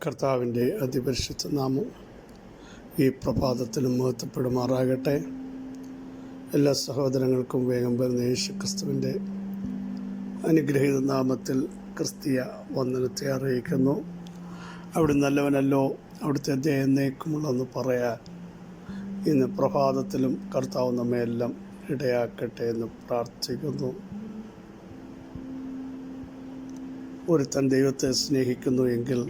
കർത്താവിൻ്റെ അതിപരിശുദ്ധ നാമം ഈ പ്രഭാതത്തിലും മഹത്വപ്പെടുമാറാകട്ടെ. എല്ലാ സഹോദരങ്ങൾക്കും വേഗം വരുന്ന യേശു ക്രിസ്തുവിൻ്റെ അനുഗ്രഹീത നാമത്തിൽ ക്രിസ്തീയ വന്ദനത്തെ അറിയിക്കുന്നു. അവിടെ നല്ലവനല്ലോ, അവിടുത്തെ എന്നേക്കുമുള്ളെന്ന് പറയാൻ ഇന്ന് പ്രഭാതത്തിലും കർത്താവ് നമ്മയെല്ലാം ഇടയാക്കട്ടെ എന്ന് പ്രാർത്ഥിക്കുന്നു. ഒരുത്തൻ ദൈവത്തെ സ്നേഹിക്കുന്നു എങ്കിൽ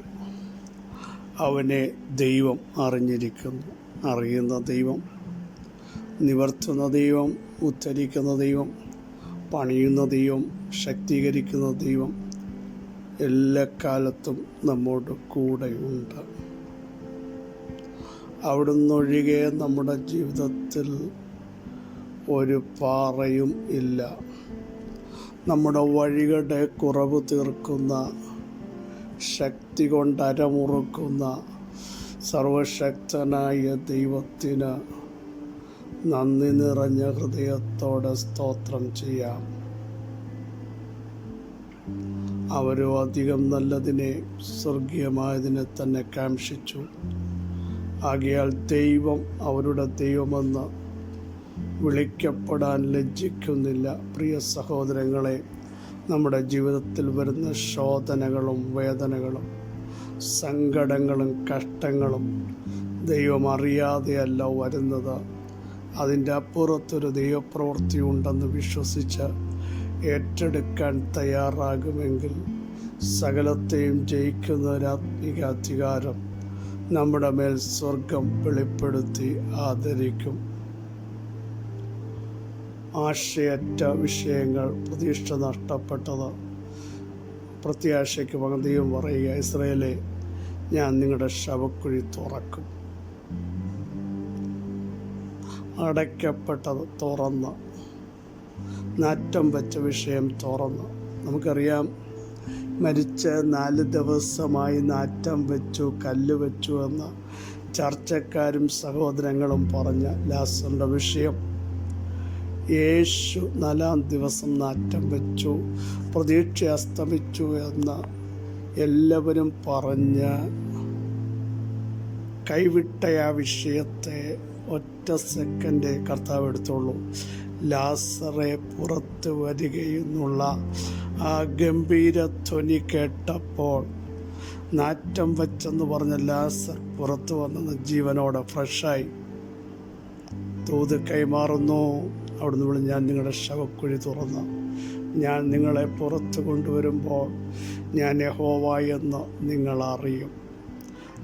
അവനെ ദൈവം അറിഞ്ഞിരിക്കുന്നു. അറിയുന്ന ദൈവം, നിവർത്തുന്ന ദൈവം, ഉദ്ധരിക്കുന്ന ദൈവം, പണിയുന്ന ദൈവം, ശക്തീകരിക്കുന്ന ദൈവം എല്ലാ കാലത്തും നമ്മോട് കൂടെയുണ്ട്. അവിടുന്ന് ഒഴികെ നമ്മുടെ ജീവിതത്തിൽ ഒരു പാറയും ഇല്ല. നമ്മുടെ വഴികളുടെ കുറവ് തീർക്കുന്ന, ശക്തി കൊണ്ട് അരമുറുക്കുന്ന സർവശക്തനായ ദൈവത്തിന് നന്ദി നിറഞ്ഞ ഹൃദയത്തോടെ സ്തോത്രം ചെയ്യാം. അവരോ അധികം നല്ലതിനെ, സ്വർഗീയമായതിനെ തന്നെ കാംക്ഷിച്ചു. ആകയാൽ ദൈവം അവരുടെ ദൈവമെന്ന് വിളിക്കപ്പെടാൻ ലജ്ജിക്കുന്നില്ല. പ്രിയ സഹോദരങ്ങളെ, നമ്മുടെ ജീവിതത്തിൽ വരുന്ന ശോധനകളും വേദനകളും സങ്കടങ്ങളും കഷ്ടങ്ങളും ദൈവം അറിയാതെയല്ല വരുന്നത്. അതിൻ്റെ അപ്പുറത്തൊരു ദൈവപ്രവൃത്തി ഉണ്ടെന്ന് വിശ്വസിച്ച് ഏറ്റെടുക്കാൻ തയ്യാറാകുമെങ്കിൽ സകലത്തെയും ജയിക്കുന്ന ഒരാത്മിക അധികാരം നമ്മുടെ മേൽ സ്വർഗം വെളിപ്പെടുത്തി ആദരിക്കും. ആശയറ്റ വിഷയങ്ങൾ, പ്രതീക്ഷ നഷ്ടപ്പെട്ടത്, പ്രത്യാശയ്ക്ക് പകതിയും പറയുക, ഇസ്രായേലേ, ഞാൻ നിങ്ങളുടെ ശവക്കുഴി തുറക്കും. അടയ്ക്കപ്പെട്ടത് തുറന്ന്, നാറ്റം വെച്ച വിഷയം തുറന്ന്. നമുക്കറിയാം, മരിച്ച 4 ദിവസമായി നാറ്റം വെച്ചു, കല്ല് വെച്ചു എന്ന് ചർച്ചക്കാരും സഹോദരങ്ങളും പറഞ്ഞ ലാസറിൻ്റെ വിഷയം യേശു 4-ാം ദിവസം നാറ്റം വെച്ചു, പ്രതീക്ഷ അസ്തമിച്ചു എന്ന് എല്ലാവരും പറഞ്ഞ് കൈവിട്ട ആ വിഷയത്തെ ഒറ്റ സെക്കൻഡേ കർത്താവ് എടുത്തുള്ളൂ. ലാസറെ പുറത്ത് വരികയെന്നുള്ള ആ ഗംഭീര ധ്വനി കേട്ടപ്പോൾ നാറ്റം വെച്ചെന്ന് പറഞ്ഞ ലാസർ പുറത്ത് വന്നത് ജീവനോടെ ഫ്രഷായി. ദൂത് കൈമാറുന്നു. അവിടുന്ന് വിളിച്ച്, ഞാൻ നിങ്ങളുടെ ശവക്കുഴി തുറന്ന് ഞാൻ നിങ്ങളെ പുറത്ത് കൊണ്ടുവരുമ്പോൾ ഞാൻ യഹോവ എന്ന് നിങ്ങൾ അറിയും.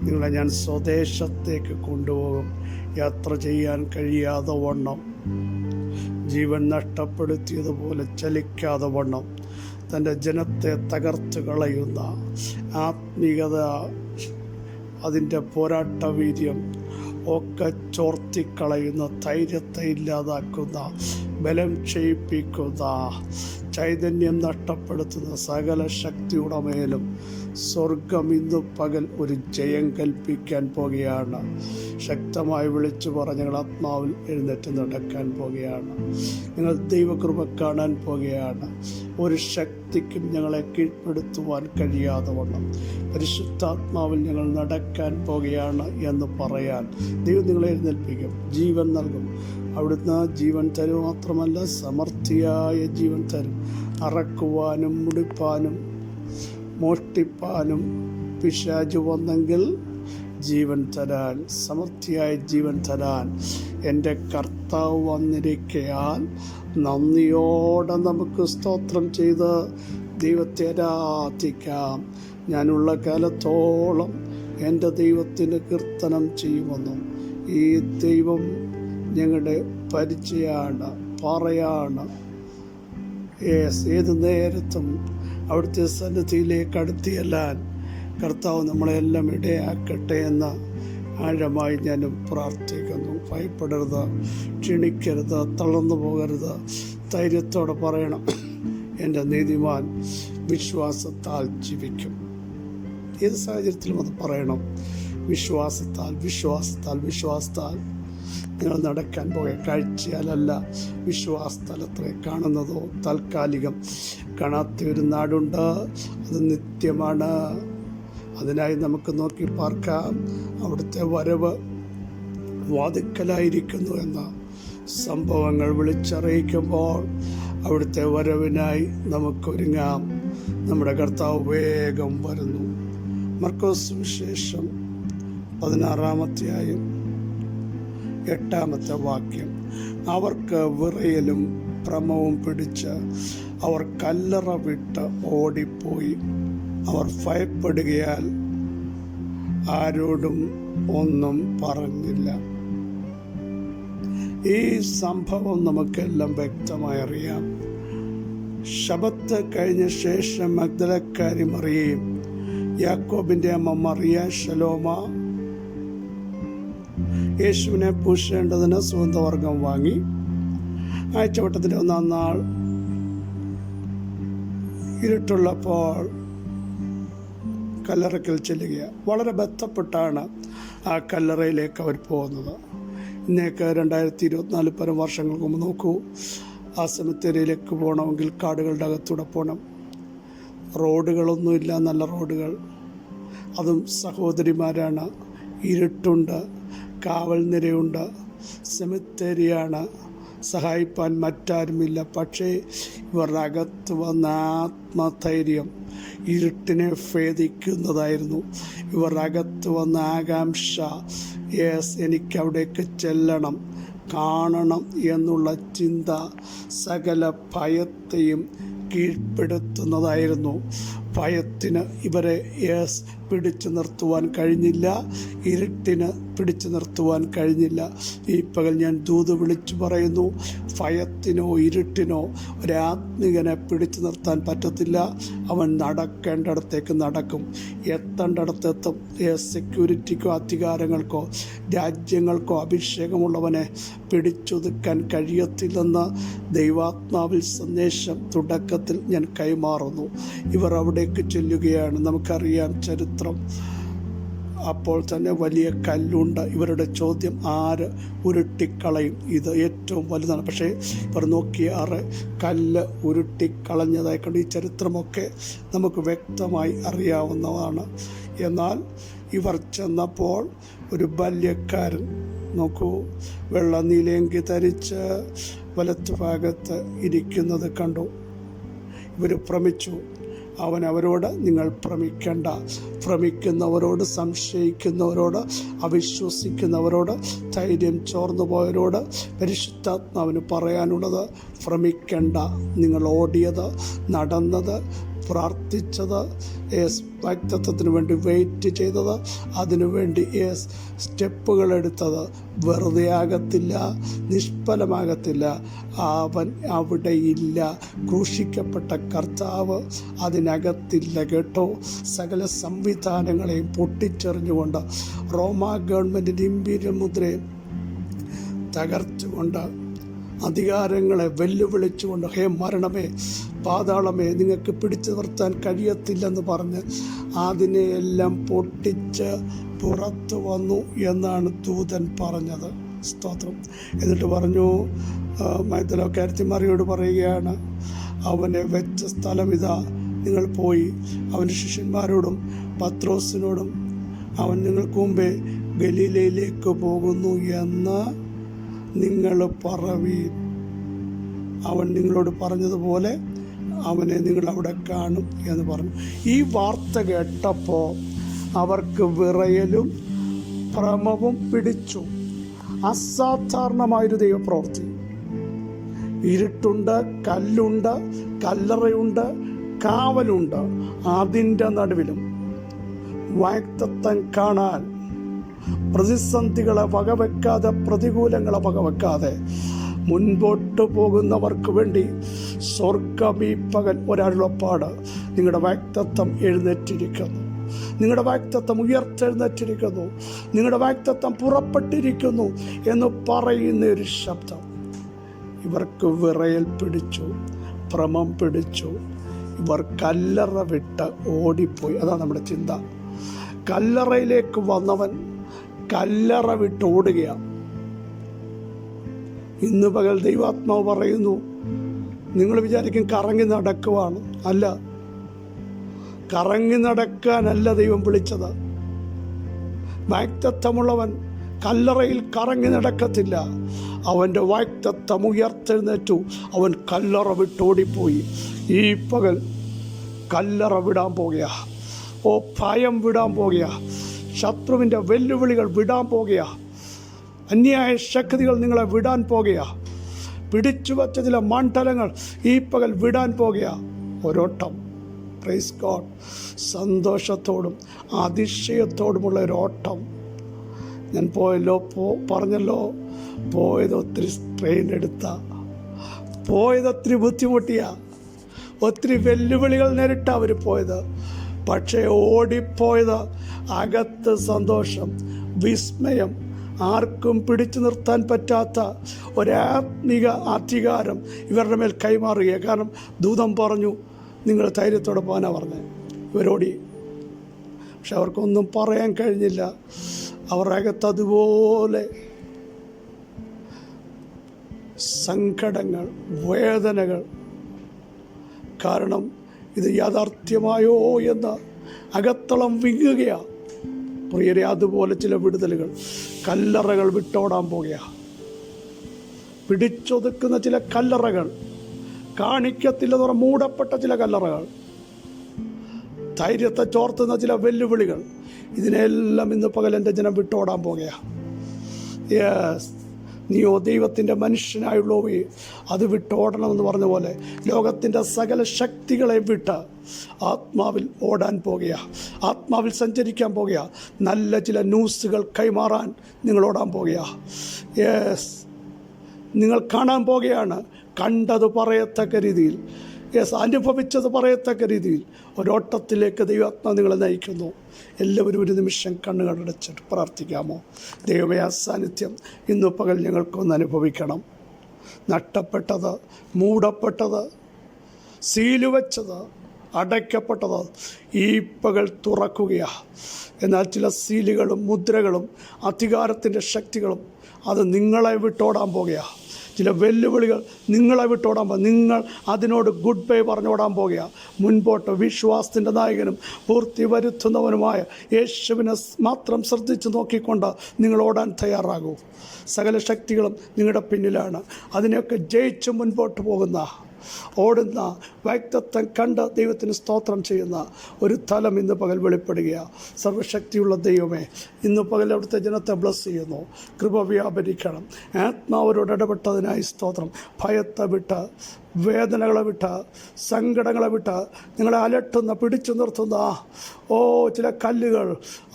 നിങ്ങളെ ഞാൻ സ്വദേശത്തേക്ക് കൊണ്ടുപോകും. യാത്ര ചെയ്യാൻ കഴിയാതെ വണ്ണം, ജീവൻ നഷ്ടപ്പെടുത്തിയതുപോലെ ചലിക്കാതെ വണ്ണം തൻ്റെ ജനത്തെ തകർത്ത് കളയുന്ന ആത്മീയത, അതിൻ്റെ പോരാട്ട വീര്യം ഒക്കെ ചോർത്തിക്കളയുന്ന, ധൈര്യത്തെ ഇല്ലാതാക്കുന്ന, ബലം ക്ഷയിപ്പിക്കുന്ന, ചൈതന്യം നഷ്ടപ്പെടുത്തുന്ന സകല ശക്തിയുടെ മേലും സ്വർഗം ഇന്ന് പകൽ ഒരു ജയം കൽപ്പിക്കാൻ പോകുകയാണ്. ശക്തമായി വിളിച്ചു പറഞ്ഞ് ഞങ്ങൾ ആത്മാവിൽ എഴുന്നേറ്റ് നടക്കാൻ പോകുകയാണ്. ഞങ്ങൾ ദൈവകൃപ കാണാൻ പോകുകയാണ്. ഒരു ശക്തിക്കും ഞങ്ങളെ കീഴ്പ്പെടുത്തുവാൻ കഴിയാതെ വണ്ണം പരിശുദ്ധാത്മാവിൽ ഞങ്ങൾ നടക്കാൻ പോകുകയാണ് എന്ന് പറയാൻ ദൈവം നിങ്ങളെ എഴുന്നേൽപ്പിക്കും. ജീവൻ നൽകും. അവിടുന്ന് ജീവൻ തരും മാത്രമല്ല, സമൃദ്ധിയായ ജീവൻ തരും. അറക്കുവാനും മുടിപ്പാനും മോഷ്ടിപ്പാനും പിശാച് വന്നെങ്കിൽ ജീവൻ തരാൻ, സമൃദ്ധിയായ ജീവൻ തരാൻ എൻ്റെ കർത്താവ് വന്നിരിക്കയാൽ നന്ദിയോടെ നമുക്ക് സ്തോത്രം ചെയ്ത് ദൈവത്തെ ആരാധിക്കാം. ഞാനുള്ള കാലത്തോളം എൻ്റെ ദൈവത്തിന് കീർത്തനം ചെയ്യുമെന്നും ഈ ദൈവം ഞങ്ങളുടെ പരിചയമാണ്, പാറയാണ്. ഏത് നേരത്തും അവിടുത്തെ സന്നിധിയിലേക്ക് അടുത്തിയെല്ലാൻ കർത്താവ് നമ്മളെല്ലാം ഇടയാക്കട്ടെ എന്ന് ആഴമായി ഞാനും പ്രാർത്ഥിക്കുന്നു. ഭയപ്പെടരുത്, ക്ഷണിക്കരുത്, തളർന്നു പോകരുത്. ധൈര്യത്തോടെ പറയണം, എൻ്റെ നീതിമാൻ വിശ്വാസത്താൽ ജീവിക്കും. ഏത് സാഹചര്യത്തിലും അത് പറയണം. വിശ്വാസത്താൽ, വിശ്വാസത്താൽ, വിശ്വാസത്താൽ നിങ്ങൾ നടക്കാൻ പോയ കാഴ്ചയാലല്ല, വിശ്വാസത്താലത്രേ. കാണുന്നതോ താൽക്കാലികം. കാണാത്ത ഒരു നാടുണ്ട്, അത് നിത്യമാണ്. അതിനായി നമുക്ക് നോക്കി പാർക്കാം. അവിടുത്തെ വരവ് വാതിക്കലായിരിക്കുന്നു എന്ന സംഭവങ്ങൾ വിളിച്ചറിയിക്കുമ്പോൾ അവിടുത്തെ വരവിനായി നമുക്കൊരുങ്ങാം. നമ്മുടെ കർത്താവ് വേഗം വരുന്നു. മർക്കോസ് സുവിശേഷം 16 8 വാക്യം. അവർക്ക് വിറയലും ഭ്രമവും പിടിച്ച് അവർ കല്ലറ വിട്ട് ഓടിപ്പോയി. അവർ ഭയപ്പെടുകയാൽ ആരോടും ഒന്നും പറഞ്ഞില്ല. ഈ സംഭവം നമുക്കെല്ലാം വ്യക്തമായി അറിയാം. ശബത്ത് കഴിഞ്ഞ ശേഷം മഗ്ദലക്കാരി മറിയയും യാക്കോബിന്റെ അമ്മ മറിയ ശലോമ യേശുവിനെ പൂശേണ്ടതിന് സുഗന്ധവർഗം വാങ്ങി. ആഴ്ചവട്ടത്തിൻ്റെ 1-ാം നാൾ ഇരുട്ടുള്ളപ്പോൾ കല്ലറയ്ക്കൽ ചെല്ലുക. വളരെ ബന്ധപ്പെട്ടാണ് ആ കല്ലറയിലേക്ക് അവർ പോകുന്നത്. ഇന്നേക്ക് 2024 പരം വർഷങ്ങൾക്ക് മുമ്പ് നോക്കൂ. ആ സെമിത്തേരിയിലേക്ക് പോകണമെങ്കിൽ കാടുകളുടെ അകത്തൂടെ പോകണം. റോഡുകളൊന്നുമില്ല, നല്ല റോഡുകൾ. അതും സഹോദരിമാരാണ്. ഇരുട്ടുണ്ട്, കാവൽ നിരയുണ്ട്, സെമിത്തേരിയാണ്, സഹായിപ്പാൻ മറ്റാരുമില്ല. പക്ഷേ ഇവരുടെ അകത്ത് വന്ന ആത്മധൈര്യം ഇരുട്ടിനെ ഭേദിക്കുന്നതായിരുന്നു. ഇവരുടെ അകത്ത് വന്ന ആകാംക്ഷ, എനിക്കവിടേക്ക് ചെല്ലണം, കാണണം എന്നുള്ള ചിന്ത സകല ഭയത്തെയും കീഴ്പ്പെടുത്തുന്നതായിരുന്നു. ഭയത്തിന് ഇവരെ പിടിച്ചു നിർത്തുവാൻ കഴിഞ്ഞില്ല. ഇരുട്ടിന് പിടിച്ചു നിർത്തുവാൻ കഴിഞ്ഞില്ല. ഈ പകൽ ഞാൻ ദൂത് വിളിച്ചു പറയുന്നു, ഭയത്തിനോ ഇരുട്ടിനോ ഒരാത്മികനെ പിടിച്ചു നിർത്താൻ പറ്റത്തില്ല. അവൻ നടക്കേണ്ടിടത്തേക്ക് നടക്കും, എത്തേണ്ടിടത്തെത്തും. സെക്യൂരിറ്റിക്കോ അധികാരങ്ങൾക്കോ രാജ്യങ്ങൾക്കോ അഭിഷേകമുള്ളവനെ പിടിച്ചൊതുക്കാൻ കഴിയത്തില്ലെന്ന് ദൈവാത്മാവിൽ സന്ദേശം തുടക്കത്തിൽ ഞാൻ കൈമാറുന്നു. ഇവർ അവിടേക്ക് ചെല്ലുകയാണ്. നമുക്കറിയാം ചരിത്രം. അപ്പോൾ തന്നെ വലിയ കല്ലുണ്ട്. ഇവരുടെ ചോദ്യം, ആര് ഉരുട്ടിക്കളയും? ഇത് ഏറ്റവും വലുതാണ്. പക്ഷേ ഇവർ നോക്കിയാറ് കല്ല് ഉരുട്ടിക്കളഞ്ഞതായി കണ്ട് ഈ ചരിത്രമൊക്കെ നമുക്ക് വ്യക്തമായി അറിയാവുന്നതാണ്. എന്നാൽ ഇവർ ചെന്നപ്പോൾ ഒരു ബാല്യക്കാരൻ, നോക്കൂ, വെള്ള നീലയങ്കി ധരിച്ച് വലത്തുഭാഗത്ത് ഇരിക്കുന്നത് കണ്ടു. ഇവർ ഭ്രമിച്ചു. അവൻ അവരോട്, നിങ്ങൾ ഭ്രമിക്കേണ്ട. ഭ്രമിക്കുന്നവരോട്, സംശയിക്കുന്നവരോട്, അവിശ്വസിക്കുന്നവരോട്, ധൈര്യം ചോർന്നു പോയവരോട് പരിശുദ്ധാത്മാവിന് പറയാനുള്ളത്, ഭ്രമിക്കേണ്ട. നിങ്ങൾ ഓടിയത്, നടന്നത്, പ്രാർത്ഥിച്ചത്, വാഗ്ദത്തത്തിന് വേണ്ടി വെയിറ്റ് ചെയ്തത്, അതിനുവേണ്ടി സ്റ്റെപ്പുകൾ എടുത്തത് വെറുതെ ആകത്തില്ല, നിഷ്ഫലമാകത്തില്ല. അവൻ അവിടെയില്ല. ക്രൂശിക്കപ്പെട്ട കർത്താവ് അതിനകത്തില്ല കേട്ടോ. സകല സംവിധാനങ്ങളെയും പൊട്ടിച്ചെറിഞ്ഞുകൊണ്ട്, റോമാ ഗവൺമെൻറ്റിൻ്റെ ഇമ്പീരിയൽ മുദ്രയെ തകർത്തുകൊണ്ട്, അധികാരങ്ങളെ വെല്ലുവിളിച്ചുകൊണ്ട്, ഹേ മരണമേ, പാതാളമേ, നിങ്ങൾക്ക് പിടിച്ചു നിർത്താൻ കഴിയത്തില്ലെന്ന് പറഞ്ഞ് അതിനെയെല്ലാം പൊട്ടിച്ച് പുറത്തു വന്നു എന്നാണ് ദൂതൻ പറഞ്ഞത്. സ്തോത്രം. എന്നിട്ട് പറഞ്ഞു, മഗ്ദലക്കാരത്തി മറിയോട് പറയുകയാണ്, അവനെ വെച്ച സ്ഥലം ഇതാ, നിങ്ങൾ പോയി അവൻ്റെ ശിഷ്യന്മാരോടും പത്രോസിനോടും അവൻ നിങ്ങൾക്ക് മുമ്പേ ഗലീലയിലേക്ക് പോകുന്നു എന്ന് നിങ്ങൾ പറവീൻ. അവൻ നിങ്ങളോട് പറഞ്ഞതുപോലെ അവനെ നിങ്ങൾ അവിടെ കാണും എന്ന് പറഞ്ഞു. ഈ വാർത്ത കേട്ടപ്പോൾ അവർക്ക് വിറയലും ഭ്രമവും പിടിച്ചു. അസാധാരണമായൊരു ദൈവപ്രവൃത്തി. ഇരുട്ടുണ്ട്, കല്ലുണ്ട്, കല്ലറയുണ്ട്, കാവലുണ്ട്. അതിൻ്റെ നടുവിലും വാഗ്ദത്തം കാണാൻ പ്രതിസന്ധികളെ വകവെക്കാതെ, പ്രതികൂലങ്ങളെ വകവെക്കാതെ മുൻപോട്ട് പോകുന്നവർക്ക് വേണ്ടി സ്വർഗ്ഗം ഈ പകൽ ഒരരുളപ്പാട്. നിങ്ങളുടെ വാഗ്ദത്തം എഴുന്നേറ്റിരിക്കുന്നു, നിങ്ങളുടെ വാഗ്ദത്തം ഉയർത്തെഴുന്നേറ്റിരിക്കുന്നു, നിങ്ങളുടെ വാഗ്ദത്തം പുറപ്പെട്ടിരിക്കുന്നു എന്ന് പറയുന്ന ഒരു ശബ്ദം. ഇവർക്ക് വിറയൽ പിടിച്ചു, ഭ്രമം പിടിച്ചു. ഇവർ കല്ലറ വിട്ട് ഓടിപ്പോയി. അതാണ് നമ്മുടെ ചിന്ത. കല്ലറയിലേക്ക് വന്നവൻ കല്ലറ വിട്ട് ഓടുകയാണ്. ഇന്ന് പകൽ ദൈവാത്മാവ് പറയുന്നു, നിങ്ങൾ വിചാരിക്കും കറങ്ങി നടക്കുവാണ്. അല്ല, കറങ്ങി നടക്കാനല്ല ദൈവം വിളിച്ചത്. വാഗ്ദത്തമുള്ളവൻ കല്ലറയിൽ കറങ്ങി നടക്കത്തില്ല. അവൻ്റെ വാഗ്ദത്തം ഉയർത്തെഴുന്നേറ്റു. അവൻ കല്ലറ വിട്ടോടിപ്പോയി. ഈ പകൽ കല്ലറ വിടാൻ പോകുക. ഭയം വിടാൻ പോകുക. ശത്രുവിൻ്റെ വെല്ലുവിളികൾ വിടാൻ പോകുക. അന്യായ ശക്തികൾ നിങ്ങളെ വിടാൻ പോകുക. പിടിച്ചു വച്ച ചില മണ്ഡലങ്ങൾ ഈ പകൽ വിടാൻ പോകുക. ഒരോട്ടം, പ്രൈസ് ഗോഡ്, സന്തോഷത്തോടും അതിശയത്തോടുമുള്ള ഒരു ഓട്ടം. ഞാൻ പറഞ്ഞല്ലോ, പോയത് ഒത്തിരി സ്ട്രെയിൻ എടുത്ത, പോയത് ഒത്തിരി ബുദ്ധിമുട്ടിയ, ഒത്തിരി വെല്ലുവിളികൾ നേരിട്ട അവർ പോയത്. പക്ഷേ ഓടിപ്പോയത് അകത്ത് സന്തോഷം, വിസ്മയം, ആർക്കും പിടിച്ചു നിർത്താൻ പറ്റാത്ത ഒരാത്മിക അധികാരം ഇവരുടെ മേൽ കൈമാറുക. കാരണം ദൂതൻ പറഞ്ഞു, നിങ്ങൾ ധൈര്യത്തോടെ പോകാനാണ് പറഞ്ഞത്. ഇവരോടി. പക്ഷെ അവർക്കൊന്നും പറയാൻ കഴിഞ്ഞില്ല. അവരുടെ അകത്ത് അതുപോലെ സങ്കടങ്ങൾ, വേദനകൾ. കാരണം ഇത് യാഥാർത്ഥ്യമായോ എന്ന് അകത്തളം വിങ്ങുകയാണ്. പ്രിയരെ, അതുപോലെ ചില വിടുതലുകൾ, കല്ലറകൾ വിട്ടോടാൻ പോകുക. പിടിച്ചൊതുക്കുന്ന ചില കല്ലറകൾ, കാണിക്കത്തില്ലെന്ന് പറഞ്ഞ മൂടപ്പെട്ട ചില കല്ലറകൾ, ധൈര്യത്തെ ചോർത്തുന്ന ചില വെല്ലുവിളികൾ, ഇതിനെല്ലാം ഇന്ന് പകൽ എൻ്റെ ജനം വിട്ടോടാൻ പോകുക. യെസ്, നീയോ ദൈവത്തിൻ്റെ മനുഷ്യനായുള്ളവയെ അത് വിട്ടോടണമെന്ന് പറഞ്ഞ പോലെ ലോകത്തിൻ്റെ സകല ശക്തികളെ വിട്ട് ആത്മാവിൽ ഓടാൻ പോകുക, ആത്മാവിൽ സഞ്ചരിക്കാൻ പോകുക. നല്ല ചില ന്യൂസുകൾ കൈമാറാൻ നിങ്ങൾ ഓടാൻ പോകുക. യെസ്, നിങ്ങൾ കാണാൻ പോകുകയാണ്. കണ്ടത് പറയത്തക്ക രീതിയിൽ, യെസ്, അനുഭവിച്ചത് പറയത്തക്ക രീതിയിൽ ഒരോട്ടത്തിലേക്ക് ദൈവാത്മാവ് നിങ്ങളെ നയിക്കുന്നു. എല്ലാവരും ഒരു നിമിഷം കണ്ണുകളടച്ചിട്ട് പ്രാർത്ഥിക്കാമോ? ദൈവമേ, ആ സാന്നിധ്യം ഇന്നു പകൽ ഞങ്ങൾക്കൊന്ന് അനുഭവിക്കണം. നഷ്ടപ്പെട്ടത്, മൂടപ്പെട്ടത്, സീലുവെച്ചത്, അടയ്ക്കപ്പെട്ടത് ഈ പകൽ തുറക്കുകയാണ്. എന്നാൽ ചില സീലുകളും മുദ്രകളും അധികാരത്തിൻ്റെ ശക്തികളും അത് നിങ്ങളെ വിട്ടോടാൻ പോകുകയാണ്. ചില വെല്ലുവിളികൾ നിങ്ങളെ വിട്ടോടാൻ പോകുക. നിങ്ങൾ അതിനോട് ഗുഡ് ബൈ പറഞ്ഞോടാൻ പോകുക. മുൻപോട്ട് വിശ്വാസത്തിൻ്റെ നായകനും പൂർത്തി വരുത്തുന്നവനുമായ യേശുവിനെ മാത്രം ശ്രദ്ധിച്ച് നോക്കിക്കൊണ്ട് നിങ്ങൾ ഓടാൻ തയ്യാറാകൂ. സകല ശക്തികളും നിങ്ങളുടെ പിന്നിലാണ്. അതിനെയൊക്കെ ജയിച്ച് മുൻപോട്ട് പോകുന്ന, ഓടുന്ന, വാഗ്ദത്തം കണ്ട് ദൈവത്തിന് സ്തോത്രം ചെയ്യുന്ന ഒരു തലം ഇന്ന് പകൽ വെളിപ്പെടുകയാണ്. സർവശക്തിയുള്ള ദൈവമേ, ഇന്ന് പകൽ അവിടുത്തെ ജനത്തെ ബ്ലസ് ചെയ്യുന്നു. കൃപ വ്യാപരിക്കണം. ആത്മാവരോട് ഇടപെട്ടതിനായി സ്തോത്രം. ഭയത്തെ വിട്ട്, വേദനകളെ വിട്ട്, സങ്കടങ്ങളെ വിട്ട്, ഞങ്ങളെ അലട്ടുന്ന, പിടിച്ചു നിർത്തുന്ന ചില കല്ലുകൾ,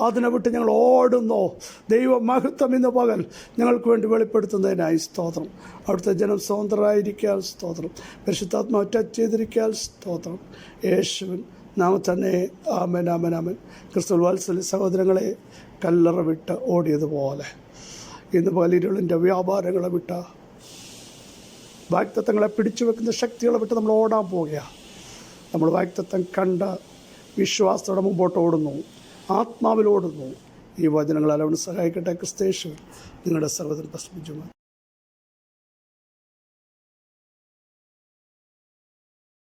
അതിനെ വിട്ട് ഞങ്ങൾ ഓടുന്നു. ദൈവ മഹത്വം ഇന്ന് പകൽ ഞങ്ങൾക്ക് വേണ്ടി വെളിപ്പെടുത്തുന്നതിനായി സ്തോത്രം. അവിടുത്തെ ജനം സ്വതന്ത്രരായിരിക്കാൻ സ്തോത്രം. പരിശുദ്ധാത്മാവ് ടച്ച് ചെയ്തിരിക്കാൻ സ്തോത്രം. യേശുവിൻ നാമം തന്നെ ആമേൻ, ആമേൻ, ആമേൻ. ക്രിസ്തു വാത്സല്യ സഹോദരങ്ങളെ, കല്ലറ വിട്ട് ഓടിയതുപോലെ ഇന്ന് പകൽ ഇരുളിൻ്റെ വ്യാപാരങ്ങളെ വിട്ട്, വാഗ്ദത്തങ്ങളെ പിടിച്ചു വെക്കുന്ന ശക്തികളെ വിട്ട് നമ്മൾ ഓടാൻ പോവുകയാണ്. നമ്മൾ വാഗ്ദത്തം കണ്ട് വിശ്വാസത്തോടെ മുമ്പോട്ട് ഓടുന്നു, ആത്മാവിൽ ഓടുന്നു. ഈ വചനങ്ങളെല്ലാം സഹായിക്കട്ടെ. ക്രിസ്തയേശു നിങ്ങളുടെ സഹോദരൻ പ്രസ്തുതിച്ചു.